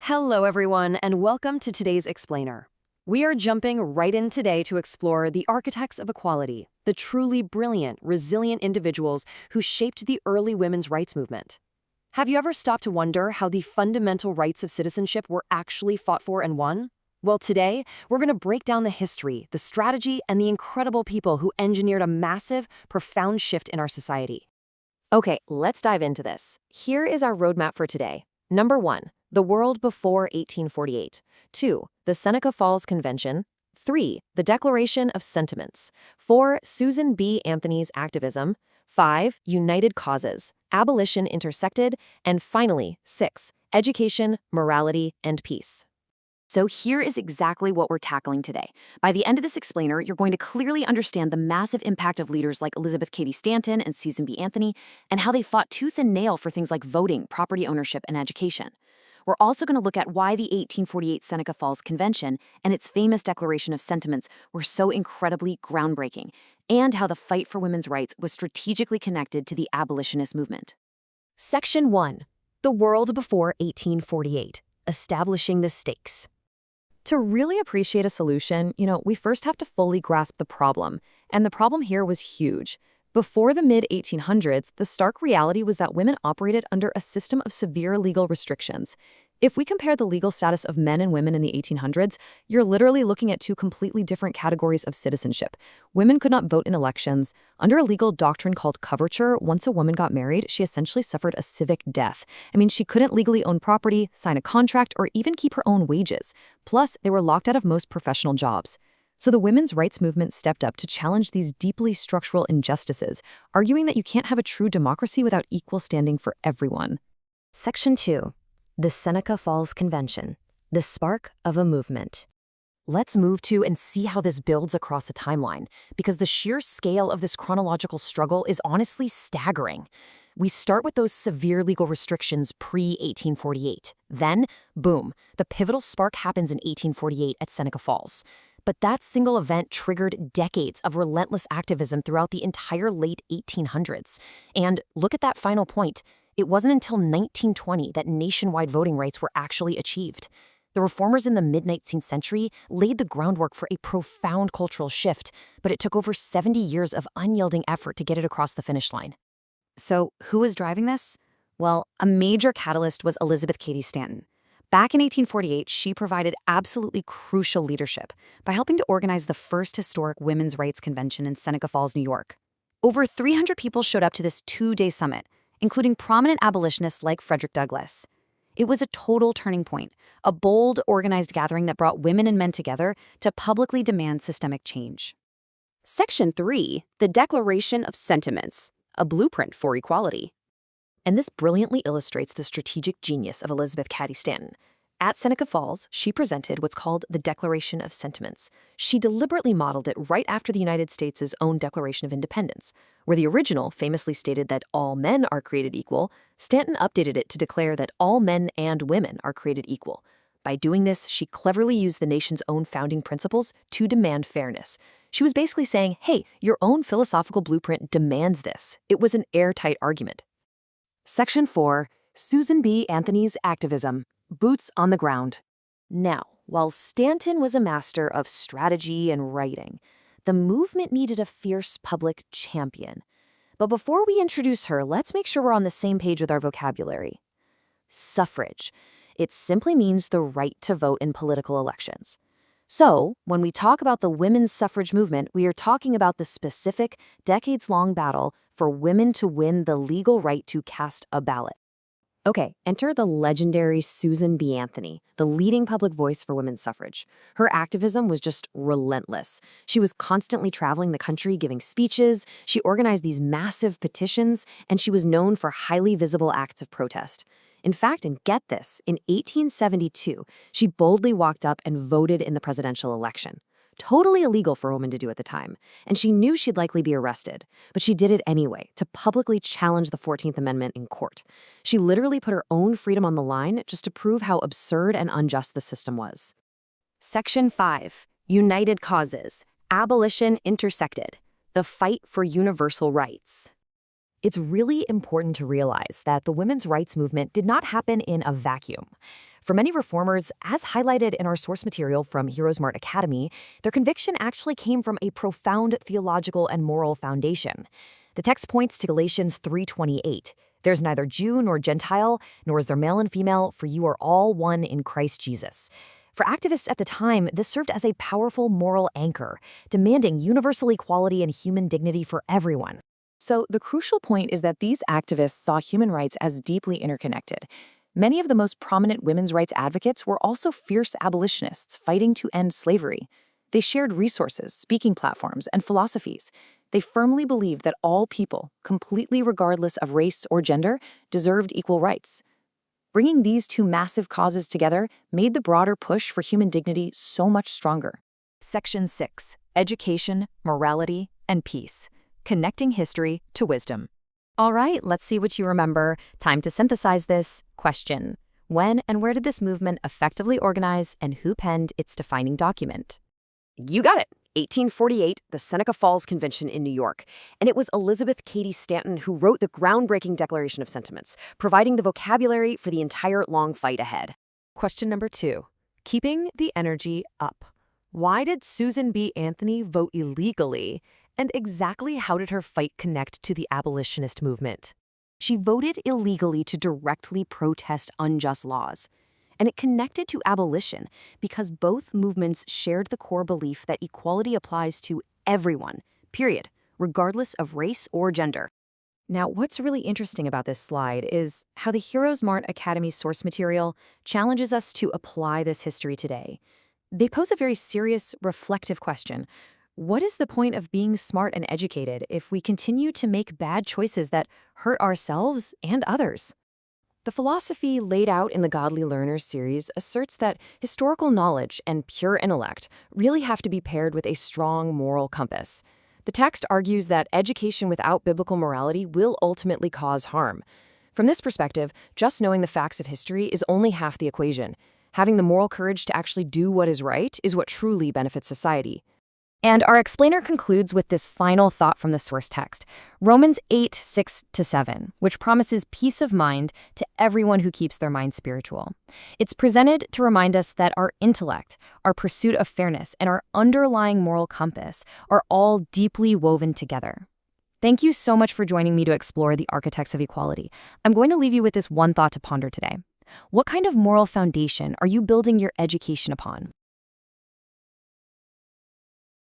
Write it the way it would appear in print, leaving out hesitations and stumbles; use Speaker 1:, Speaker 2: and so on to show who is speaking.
Speaker 1: Hello, everyone, and welcome to today's Explainer. We are jumping right in today to explore the architects of equality, the truly brilliant, resilient individuals who shaped the early women's rights movement. Have you ever stopped to wonder how the fundamental rights of citizenship were actually fought for and won? Well, today, we're going to break down the history, the strategy, and the incredible people who engineered a massive, profound shift in our society. Okay, let's dive into this. Here is our roadmap for today. Number 1. The world before 1848. 2. The Seneca Falls Convention. 3. The Declaration of Sentiments. 4. Susan B. Anthony's activism. 5. United causes. Abolition intersected. And finally, 6. Education, morality, and peace. So here is exactly what we're tackling today. By the end of this explainer, you're going to clearly understand the massive impact of leaders like Elizabeth Cady Stanton and Susan B. Anthony, and how they fought tooth and nail for things like voting, property ownership, and education. We're also going to look at why the 1848 Seneca Falls Convention and its famous Declaration of Sentiments were so incredibly groundbreaking, and how the fight for women's rights was strategically connected to the abolitionist movement. Section 1. The world before 1848. Establishing the stakes. To really appreciate a solution, we first have to fully grasp the problem. And the problem here was huge. Before the mid-1800s, the stark reality was that women operated under a system of severe legal restrictions. If we compare the legal status of men and women in the 1800s, you're literally looking at two completely different categories of citizenship. Women could not vote in elections. Under a legal doctrine called coverture, once a woman got married, she essentially suffered a civic death. She couldn't legally own property, sign a contract, or even keep her own wages. Plus, they were locked out of most professional jobs. So the women's rights movement stepped up to challenge these deeply structural injustices, arguing that you can't have a true democracy without equal standing for everyone. Section 2. The Seneca Falls Convention, the spark of a movement. Let's move to and see how this builds across a timeline, because the sheer scale of this chronological struggle is honestly staggering. We start with those severe legal restrictions pre-1848. Then, boom, the pivotal spark happens in 1848 at Seneca Falls. But that single event triggered decades of relentless activism throughout the entire late 1800s. And look at that final point. It wasn't until 1920 that nationwide voting rights were actually achieved. The reformers in the mid-19th century laid the groundwork for a profound cultural shift, but it took over 70 years of unyielding effort to get it across the finish line. So, who was driving this? Well, a major catalyst was Elizabeth Cady Stanton. Back in 1848, she provided absolutely crucial leadership by helping to organize the first historic women's rights convention in Seneca Falls, New York. Over 300 people showed up to this two-day summit, including prominent abolitionists like Frederick Douglass. It was a total turning point, a bold, organized gathering that brought women and men together to publicly demand systemic change. Section 3. The Declaration of Sentiments, a blueprint for equality. And this brilliantly illustrates the strategic genius of Elizabeth Cady Stanton. At Seneca Falls, she presented what's called the Declaration of Sentiments. She deliberately modeled it right after the United States' own Declaration of Independence, where the original famously stated that all men are created equal. Stanton updated it to declare that all men and women are created equal. By doing this, she cleverly used the nation's own founding principles to demand fairness. She was basically saying, hey, your own philosophical blueprint demands this. It was an airtight argument. Section 4. Susan B. Anthony's activism. Boots on the ground. Now, while Stanton was a master of strategy and writing, the movement needed a fierce public champion. But before we introduce her, let's make sure we're on the same page with our vocabulary. Suffrage. It simply means the right to vote in political elections. So, when we talk about the women's suffrage movement, we are talking about the specific, decades-long battle for women to win the legal right to cast a ballot. Okay, enter the legendary Susan B. Anthony, the leading public voice for women's suffrage. Her activism was just relentless. She was constantly traveling the country giving speeches, she organized these massive petitions, and she was known for highly visible acts of protest. In fact, and get this, in 1872, she boldly walked up and voted in the presidential election. Totally illegal for a woman to do at the time, and she knew she'd likely be arrested, but she did it anyway to publicly challenge the 14th Amendment in court. She literally put her own freedom on the line just to prove how absurd and unjust the system was. Section 5. United Causes. Abolition intersected. The fight for universal rights. It's really important to realize that the women's rights movement did not happen in a vacuum. For many reformers, as highlighted in our source material from HeroesMart Academy, their conviction actually came from a profound theological and moral foundation. The text points to Galatians 3:28. There's neither Jew nor Gentile, nor is there male and female, for you are all one in Christ Jesus. For activists at the time, this served as a powerful moral anchor, demanding universal equality and human dignity for everyone. So the crucial point is that these activists saw human rights as deeply interconnected. Many of the most prominent women's rights advocates were also fierce abolitionists fighting to end slavery. They shared resources, speaking platforms, and philosophies. They firmly believed that all people, completely regardless of race or gender, deserved equal rights. Bringing these two massive causes together made the broader push for human dignity so much stronger. Section 6. Education, Morality, and Peace. Connecting history to wisdom. All right, let's see what you remember. Time to synthesize this. Question: when and where did this movement effectively organize, and who penned its defining document?
Speaker 2: You got it. 1848, the Seneca Falls Convention in New York. And it was Elizabeth Cady Stanton who wrote the groundbreaking Declaration of Sentiments, providing the vocabulary for the entire long fight ahead.
Speaker 1: Question number 2. Keeping the energy up. Why did Susan B. Anthony vote illegally, and exactly how did her fight connect to the abolitionist movement? She voted illegally to directly protest unjust laws. And it connected to abolition because both movements shared the core belief that equality applies to everyone, period, regardless of race or gender. Now, what's really interesting about this slide is how the HeroesMart Academy source material challenges us to apply this history today. They pose a very serious, reflective question. What is the point of being smart and educated if we continue to make bad choices that hurt ourselves and others? The philosophy laid out in the Godly Learners series asserts that historical knowledge and pure intellect really have to be paired with a strong moral compass. The text argues that education without biblical morality will ultimately cause harm. From this perspective, just knowing the facts of history is only half the equation. Having the moral courage to actually do what is right is what truly benefits society. And our explainer concludes with this final thought from the source text, Romans 8:6-7, which promises peace of mind to everyone who keeps their mind spiritual. It's presented to remind us that our intellect, our pursuit of fairness, and our underlying moral compass are all deeply woven together. Thank you so much for joining me to explore the architects of equality. I'm going to leave you with this one thought to ponder today. What kind of moral foundation are you building your education upon?